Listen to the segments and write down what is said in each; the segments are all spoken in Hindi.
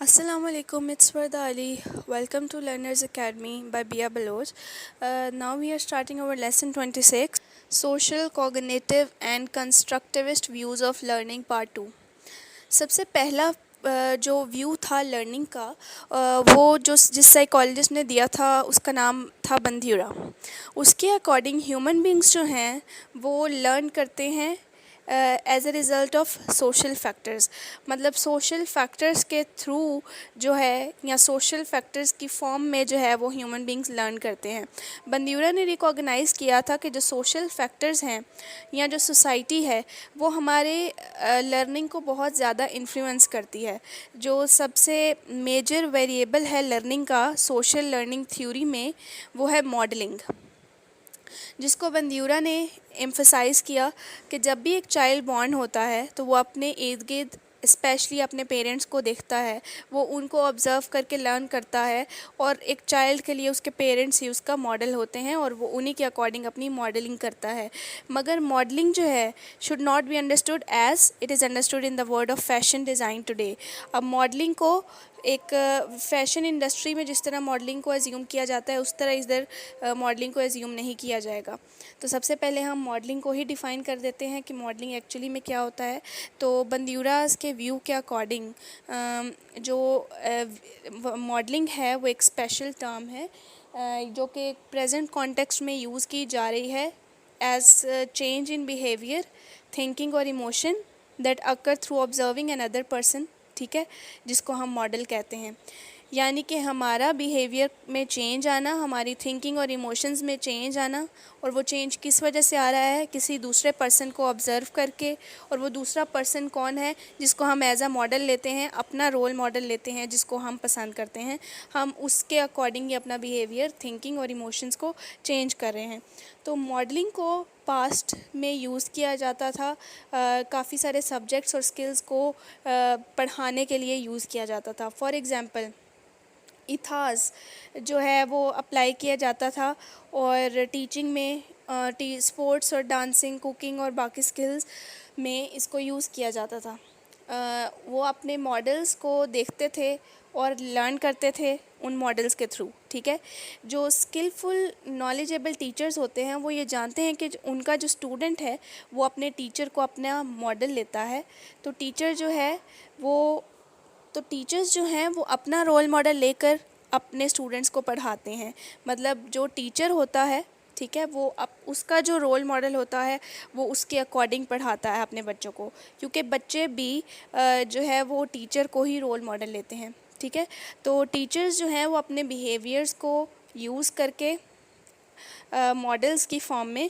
Assalamualaikum, it's Warda Ali. Welcome to Learners Academy by Bia Baloch. Now we are starting our lesson 26, Social, Cognitive and Constructivist Views of Learning Part 2. सबसे पहला जो व्यू था लर्निंग का वो जिस साइकोलॉजिस्ट ने दिया था उसका नाम था बंदियूरा। उसके अकॉर्डिंग ह्यूमन बींग्स जो हैं वो लर्न करते हैं as a result of social factors, मतलब सोशल फैक्टर्स के थ्रू जो है या सोशल फैक्टर्स की फॉर्म में जो है वो ह्यूमन बींग्स लर्न करते हैं। बंदियूरा ने रिकॉग्नाइज़ किया था कि जो सोशल फैक्टर्स हैं या जो सोसाइटी है वो हमारे लर्निंग को बहुत ज़्यादा इन्फ्लुएंस करती है। जो सबसे मेजर वेरिएबल है लर्निंग का सोशल लर्निंग थ्योरी में वो है मॉडलिंग, जिसको बंदियूरा ने एम्फसाइज़ किया कि जब भी एक चाइल्ड बॉर्न होता है तो वो अपने इर्द गिर्द स्पेशली अपने पेरेंट्स को देखता है, वो उनको ऑब्ज़र्व करके लर्न करता है और एक चाइल्ड के लिए उसके पेरेंट्स ही उसका मॉडल होते हैं और वो उन्हीं के अकॉर्डिंग अपनी मॉडलिंग करता है। मगर मॉडलिंग जो है should not be understood as it is understood in the word of fashion design today. अब मॉडलिंग को एक फ़ैशन इंडस्ट्री में जिस तरह मॉडलिंग को एज्यूम किया जाता है उस तरह इधर मॉडलिंग को एज्यूम नहीं किया जाएगा। तो सबसे पहले हम मॉडलिंग को ही डिफ़ाइन कर देते हैं कि मॉडलिंग एक्चुअली में क्या होता है। तो बंदियूरास के व्यू के अकॉर्डिंग जो मॉडलिंग है वो एक स्पेशल टर्म है जो कि प्रेजेंट कॉन्टेक्स्ट में यूज़ की जा रही है as change in behaviour, thinking और emotion that occur through observing an other person, ठीक है, जिसको हम मॉडल कहते हैं। यानी कि हमारा बिहेवियर में चेंज आना, हमारी थिंकिंग और इमोशंस में चेंज आना, और वो चेंज किस वजह से आ रहा है, किसी दूसरे पर्सन को ऑब्ज़र्व करके। और वो दूसरा पर्सन कौन है जिसको हम एज अ मॉडल लेते हैं, अपना रोल मॉडल लेते हैं, जिसको हम पसंद करते हैं, हम उसके अकॉर्डिंग ही अपना बिहेवियर, थिंकिंग और इमोशंस को चेंज कर रहे हैं। तो मॉडलिंग को पास्ट में यूज़ किया जाता था, काफ़ी सारे सब्जेक्ट्स और स्किल्स को पढ़ाने के लिए यूज़ किया जाता था। फॉर एग्ज़ाम्पल इथास जो है वो अप्लाई किया जाता था और टीचिंग में स्पोर्ट्स और डांसिंग, कुकिंग और बाकी स्किल्स में इसको यूज़ किया जाता था। वो अपने मॉडल्स को देखते थे और लर्न करते थे उन मॉडल्स के थ्रू, ठीक है। जो स्किलफुल नॉलेजेबल टीचर्स होते हैं वो ये जानते हैं कि उनका जो स्टूडेंट है वो अपने टीचर को अपना मॉडल लेता है। तो टीचर्स जो हैं वो अपना रोल मॉडल लेकर अपने स्टूडेंट्स को पढ़ाते हैं। मतलब जो टीचर होता है, ठीक है, वो उसका जो रोल मॉडल होता है वो उसके अकॉर्डिंग पढ़ाता है अपने बच्चों को, क्योंकि बच्चे भी जो है वो टीचर को ही रोल मॉडल लेते हैं, ठीक है। तो टीचर्स जो हैं वो अपने बिहेवियर्स को यूज़ करके मॉडल्स की फॉर्म में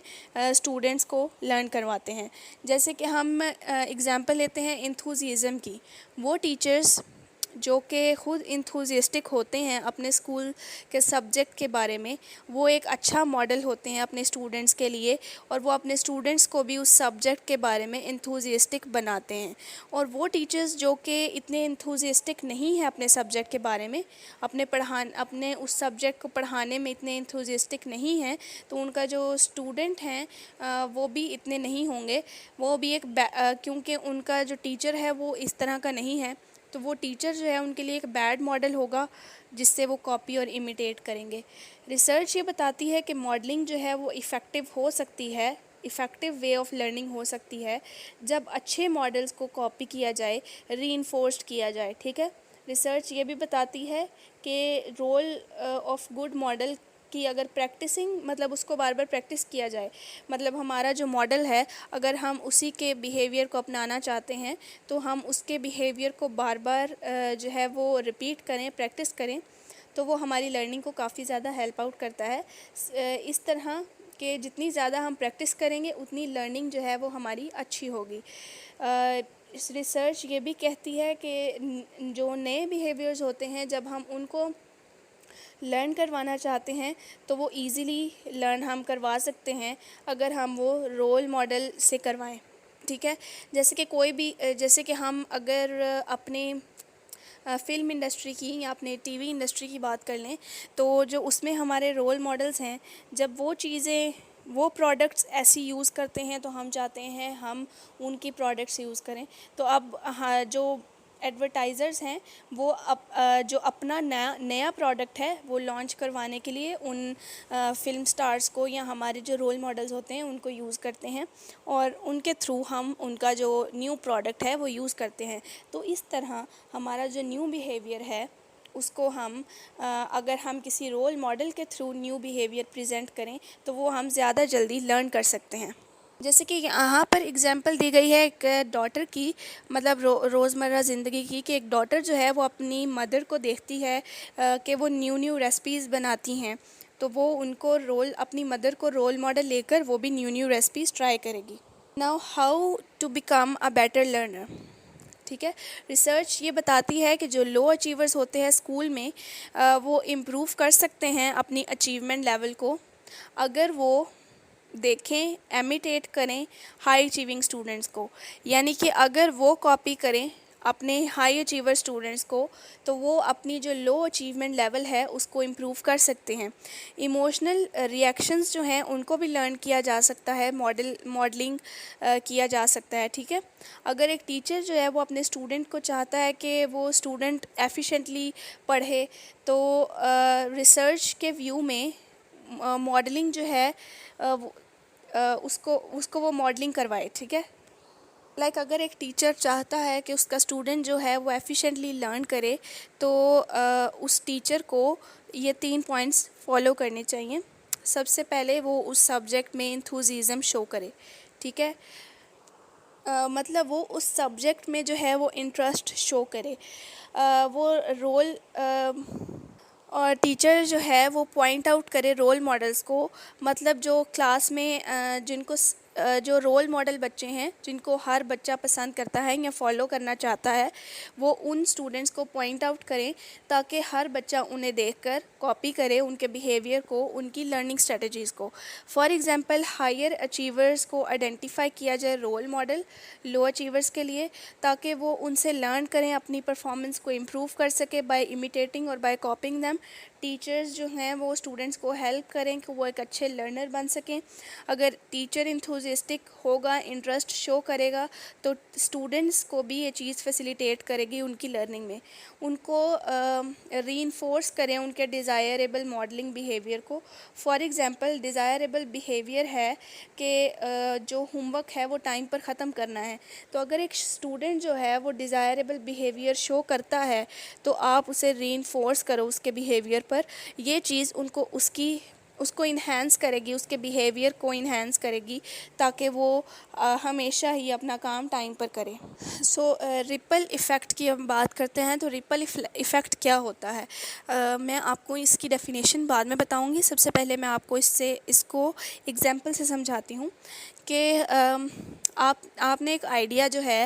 स्टूडेंट्स को लर्न करवाते हैं। जैसे कि हम एग्ज़ाम्पल लेते हैं इंथुजियाज़म की। वो टीचर्स जो कि ख़ुद इंथुजियास्टिक होते हैं अपने स्कूल के सब्जेक्ट के बारे में, वो एक अच्छा मॉडल होते हैं अपने स्टूडेंट्स के लिए, और वो अपने स्टूडेंट्स को भी उस सब्जेक्ट के बारे में इंथुजियास्टिक बनाते हैं। और वो टीचर्स जो कि इतने इंथुजियास्टिक नहीं हैं अपने सब्जेक्ट के बारे में, अपने उस सब्जेक्ट को पढ़ाने में इतने इंथुजियास्टिक नहीं हैं, तो उनका जो स्टूडेंट हैं वो भी इतने नहीं होंगे। वो भी क्योंकि उनका जो टीचर है वो इस तरह का नहीं है, तो वो टीचर जो है उनके लिए एक बैड मॉडल होगा जिससे वो कॉपी और इमिटेट करेंगे। रिसर्च ये बताती है कि मॉडलिंग जो है वो इफ़ेक्टिव हो सकती है, इफ़ेक्टिव वे ऑफ लर्निंग हो सकती है जब अच्छे मॉडल्स को कॉपी किया जाए, रीइंफोर्स्ड किया जाए, ठीक है। रिसर्च ये भी बताती है कि रोल ऑफ गुड मॉडल कि अगर प्रैक्टिसिंग, मतलब उसको बार बार प्रैक्टिस किया जाए, मतलब हमारा जो मॉडल है अगर हम उसी के बिहेवियर को अपनाना चाहते हैं तो हम उसके बिहेवियर को बार बार जो है वो रिपीट करें, प्रैक्टिस करें, तो वो हमारी लर्निंग को काफ़ी ज़्यादा हेल्प आउट करता है। इस तरह कि जितनी ज़्यादा हम प्रैक्टिस करेंगे उतनी लर्निंग जो है वो हमारी अच्छी होगी। इस रिसर्च ये भी कहती है कि जो नए बिहेवियर्स होते हैं जब हम उनको लर्न करवाना चाहते हैं तो वो इजीली लर्न हम करवा सकते हैं अगर हम वो रोल मॉडल से करवाएं, ठीक है। जैसे कि हम अगर अपने फ़िल्म इंडस्ट्री की या अपने टीवी इंडस्ट्री की बात कर लें, तो जो उसमें हमारे रोल मॉडल्स हैं, जब वो प्रोडक्ट्स ऐसी यूज़ करते हैं तो हम चाहते हैं हम उनकी प्रोडक्ट्स यूज़ करें। तो अब हाँ, जो एडवर्टाइज़र्स हैं वो जो अपना नया प्रोडक्ट है वो लॉन्च करवाने के लिए उन फिल्म स्टार्स को या हमारे जो रोल मॉडल्स होते हैं उनको यूज़ करते हैं और उनके थ्रू हम उनका जो न्यू प्रोडक्ट है वो यूज़ करते हैं। तो इस तरह हमारा जो न्यू बिहेवियर है उसको हम अगर हम किसी रोल मॉडल के थ्रू न्यू बिहेवियर प्रेजेंट करें तो वो हम ज़्यादा जल्दी लर्न कर सकते हैं। जैसे कि यहाँ पर एग्जांपल दी गई है एक डॉटर की, मतलब रोज़मर्रा ज़िंदगी की, कि एक डॉटर जो है वो अपनी मदर को देखती है कि वो न्यू रेसिपीज़ बनाती हैं, तो वो उनको अपनी मदर को रोल मॉडल लेकर वो भी न्यू रेसिपीज़ ट्राई करेगी। Now how to become a better learner. ठीक है, रिसर्च ये बताती है कि जो लो अचीवर्स होते हैं स्कूल में वो इम्प्रूव कर सकते हैं अपनी अचीवमेंट लेवल को अगर वो देखें, एमिटेट करें हाई अचीविंग स्टूडेंट्स को। यानी कि अगर वो कॉपी करें अपने हाई अचीवर स्टूडेंट्स को तो वो अपनी जो लो अचीवमेंट लेवल है उसको इम्प्रूव कर सकते हैं। इमोशनल रिएक्शंस जो हैं उनको भी लर्न किया जा सकता है, मॉडलिंग किया जा सकता है। ठीक है, अगर एक टीचर जो है वो अपने स्टूडेंट को चाहता है कि वो स्टूडेंट एफिशिएंटली पढ़े तो रिसर्च के व्यू में मॉडलिंग जो है उसको वो मॉडलिंग करवाए। ठीक है, अगर एक टीचर चाहता है कि उसका स्टूडेंट जो है वो एफिशिएंटली लर्न करे तो उस टीचर को ये 3 पॉइंट्स फॉलो करने चाहिए। सबसे पहले वो उस सब्जेक्ट में इंथुजियाज्म शो करे। ठीक है, मतलब वो उस सब्जेक्ट में जो है वो इंटरेस्ट शो करे। वो रोल और टीचर जो है वो पॉइंट आउट करे रोल मॉडल्स को, मतलब जो क्लास में जिनको जो रोल मॉडल बच्चे हैं जिनको हर बच्चा पसंद करता है या फॉलो करना चाहता है, वो उन स्टूडेंट्स को पॉइंट आउट करें ताकि हर बच्चा उन्हें देखकर कॉपी करे उनके बिहेवियर को, उनकी लर्निंग स्ट्रेटजीज़ को। फॉर एग्जांपल हायर अचीवर्स को आइडेंटिफाई किया जाए रोल मॉडल लो अचीवर्स के लिए ताकि वो उनसे लर्न करें, अपनी परफॉर्मेंस को इम्प्रूव कर सके बाय इमिटेटिंग और बाय कॉपिंग दैम। टीचर्स जो हैं वो स्टूडेंट्स को हेल्प करें कि वो एक अच्छे लर्नर बन सकें। अगर टीचर इंथुजियास्टिक होगा, इंटरेस्ट शो करेगा तो स्टूडेंट्स को भी ये चीज़ फैसिलिटेट करेगी उनकी लर्निंग में। उनको रीइंफोर्स करें उनके डिज़ायरेबल मॉडलिंग बिहेवियर को। फॉर एग्जांपल डिज़ायरेबल बिहेवियर है कि जो होमवर्क है वो टाइम पर ख़त्म करना है, तो अगर एक स्टूडेंट जो है वो डिज़ायरेबल बिहेवियर शो करता है तो आप उसे रीइंफोर्स करो उसके बिहेवियर पर। ये चीज़ उसको इन्हेंस करेगी, उसके बिहेवियर को इन्हेंस करेगी ताकि वो हमेशा ही अपना काम टाइम पर करे। सो रिपल इफ़ेक्ट की हम बात करते हैं तो रिपल इफ़ेक्ट क्या होता है, मैं आपको इसकी डेफिनेशन बाद में बताऊंगी। सबसे पहले मैं आपको इसको एग्जांपल से समझाती हूँ कि आपने एक आइडिया जो है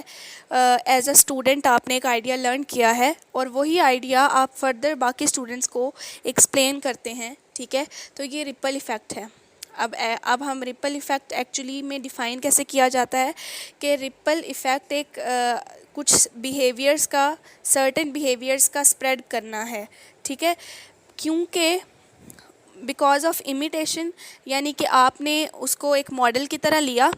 एज अ स्टूडेंट आपने एक आइडिया लर्न किया है और वही आइडिया आप फर्दर बाकी स्टूडेंट्स को एक्सप्लेन करते हैं। ठीक है, तो ये रिपल इफ़ेक्ट है। अब हम रिपल इफ़ेक्ट एक्चुअली में डिफ़ाइन कैसे किया जाता है कि रिपल इफ़ेक्ट एक कुछ बिहेवियर्स का, सर्टेन बिहेवियर्स का स्प्रेड करना है। ठीक है, क्योंकि बिकॉज ऑफ इमिटेशन, यानी कि आपने उसको एक मॉडल की तरह लिया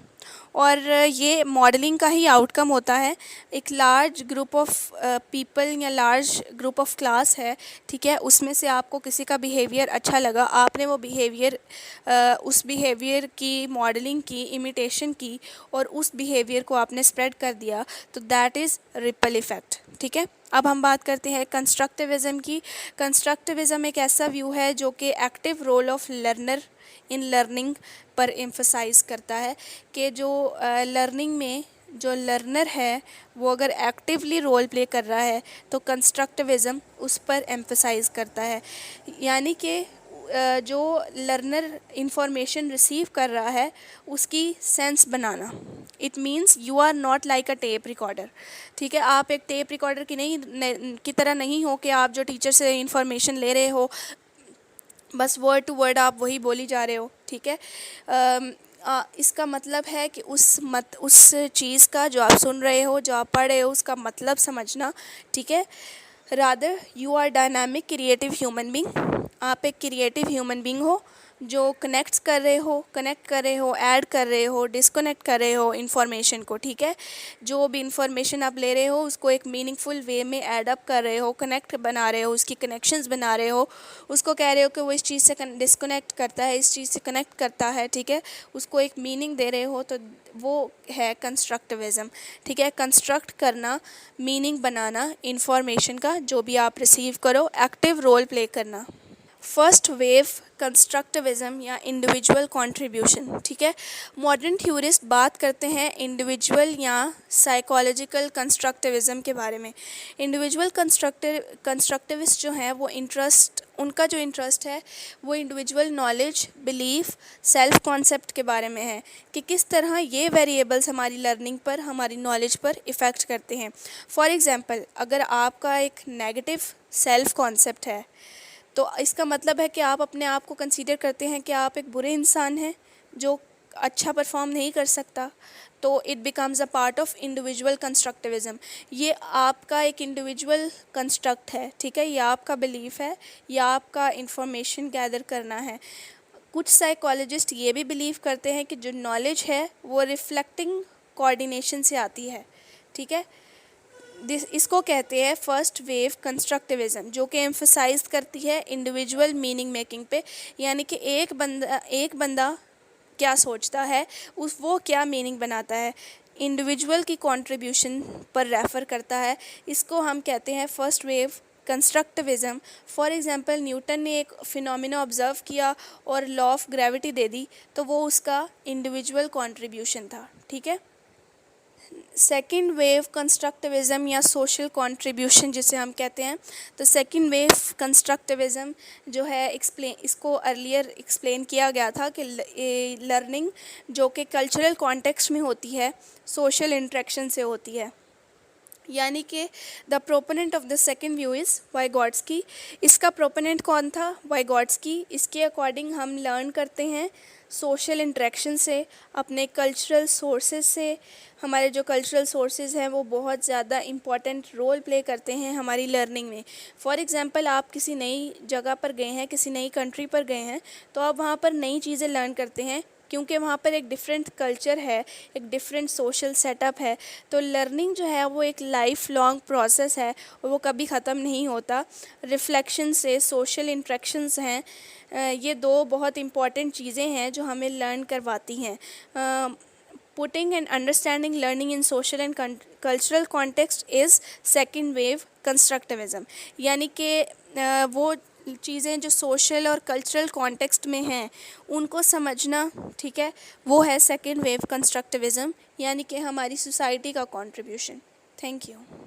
और ये मॉडलिंग का ही आउटकम होता है। एक लार्ज ग्रुप ऑफ पीपल या लार्ज ग्रुप ऑफ क्लास है, ठीक है, उसमें से आपको किसी का बिहेवियर अच्छा लगा, आपने वो बिहेवियर उस बिहेवियर की मॉडलिंग की, इमिटेशन की और उस बिहेवियर को आपने स्प्रेड कर दिया, तो दैट इज़ रिपल इफ़ेक्ट। ठीक है, अब हम बात करते हैं कंस्ट्रक्टिविज़म की। कंस्ट्रक्टिविज़म एक ऐसा व्यू है जो कि active role of learner in learning पर एम्फसाइज़ करता है कि जो लर्निंग में जो लर्नर है वो अगर एक्टिवली रोल प्ले कर रहा है तो कंस्ट्रक्टिविज़म उस पर एम्फसाइज़ करता है। यानी कि जो लर्नर इंफॉर्मेशन रिसीव कर रहा है उसकी सेंस बनाना। It means you are not like a tape recorder. ठीक है, आप एक टेप रिकॉर्डर की तरह नहीं हो कि आप जो टीचर से इंफॉर्मेशन ले रहे हो बस वर्ड टू वर्ड आप वही बोली जा रहे हो। ठीक है, इसका मतलब है कि उस चीज़ का जो आप सुन रहे हो, जो आप पढ़ रहे हो, उसका मतलब समझना। ठीक है, rather you are dynamic creative human being. आप एक क्रिएटिव ह्यूमन बींग हो जो कनेक्ट कर रहे हो, ऐड कर रहे हो, डिस्कनेक्ट कर रहे हो इन्फॉर्मेशन को, ठीक है। जो भी इन्फॉर्मेशन आप ले रहे हो उसको एक मीनिंगफुल वे में ऐड अप कर रहे हो, कनेक्ट बना रहे हो, उसकी कनेक्शंस बना रहे हो, उसको कह रहे हो कि वो इस चीज़ से डिस्कनेक्ट करता है, इस चीज़ से कनेक्ट करता है, ठीक है, उसको एक मीनिंग दे रहे हो, तो वो है कंस्ट्रक्टिविज़म, ठीक है। कंस्ट्रक्ट करना, मीनिंग बनाना इन्फॉर्मेशन का, जो भी आप रिसीव करो, एक्टिव रोल प्ले करना। फर्स्ट वेव कंस्ट्रक्टिविज़म या इंडिविजुअल कंट्रीब्यूशन, ठीक है। मॉडर्न थ्योरिस्ट बात करते हैं इंडिविजुअल या साइकोलॉजिकल कंस्ट्रक्टिविज़म के बारे में। इंडिविजुअल कंस्ट्रक्टिविस्ट जो हैं वो उनका जो इंटरेस्ट है वो individual knowledge, belief, self concept के बारे में है कि किस तरह ये वेरिएबल्स हमारी लर्निंग पर, हमारी नॉलेज पर इफ़ेक्ट करते हैं। फॉर एग्ज़ाम्पल, अगर आपका एक नेगेटिव सेल्फ कॉन्सेप्ट है तो इसका मतलब है कि आप अपने आप को कंसीडर करते हैं कि आप एक बुरे इंसान हैं जो अच्छा परफॉर्म नहीं कर सकता, तो it becomes a part of individual constructivism. ये आपका एक इंडिविजुअल कंस्ट्रक्ट है, ठीक है, ये आपका बिलीफ है, या आपका इंफॉर्मेशन गैदर करना है। कुछ साइकोलॉजिस्ट ये भी बिलीव करते हैं कि जो नॉलेज है वो रिफ्लेक्टिंग कोऑर्डिनेशन से आती है, ठीक है। इसको कहते हैं फर्स्ट वेव कंस्ट्रक्टिविज़म, जो कि एम्फसाइज करती है इंडिविजुअल मीनिंग मेकिंग पे, यानी कि एक बंदा क्या सोचता है, वो क्या मीनिंग बनाता है, इंडिविजुअल की कंट्रीब्यूशन पर रेफ़र करता है। इसको हम कहते हैं first wave constructivism. For example, Newton ने एक फिनोमिना ऑब्ज़र्व किया और लॉ ऑफ ग्रेविटी दे दी, तो वो उसका इंडिविजुअल कंट्रीब्यूशन था, ठीक है। सेकेंड वेव कंस्ट्रक्टिविज़म या सोशल कंट्रीब्यूशन जिसे हम कहते हैं, तो सेकेंड वेव कंस्ट्रक्टिविज़म जो है इसको अर्लियर एक्सप्लेन किया गया था कि लर्निंग जो कि कल्चरल कॉन्टेक्स्ट में होती है, सोशल इंटरेक्शन से होती है, यानी कि the proponent of the second view is Vygotsky. इसका प्रोपोनेंट कौन था? वाइगॉट्स्की। इसके अकॉर्डिंग हम लर्न करते हैं सोशल इंटरेक्शन से, अपने कल्चरल सोर्सेज से। हमारे जो कल्चरल सोर्सेज हैं वो बहुत ज़्यादा इम्पॉर्टेंट रोल प्ले करते हैं हमारी लर्निंग में। फॉर एग्ज़ाम्पल, आप किसी नई जगह पर गए हैं, किसी नई कंट्री पर गए हैं, तो आप वहाँ पर नई चीज़ें लर्न करते हैं क्योंकि वहाँ पर एक डिफरेंट कल्चर है, एक डिफरेंट सोशल सेटअप है। तो लर्निंग जो है वो एक लाइफ लॉन्ग प्रोसेस है और वो कभी ख़त्म नहीं होता। रिफ्लेक्शन से, सोशल इंटरेक्शंस हैं, ये दो बहुत इम्पॉर्टेंट चीज़ें हैं जो हमें लर्न करवाती हैं। Putting and understanding learning in social and cultural context is second wave constructivism, यानी कि वो चीज़ें जो सोशल और कल्चरल कॉन्टेक्स्ट में हैं उनको समझना, ठीक है, वो है सेकेंड वेव कंस्ट्रक्टिविज़म, यानी कि हमारी सोसाइटी का कंट्रीब्यूशन। Thank you.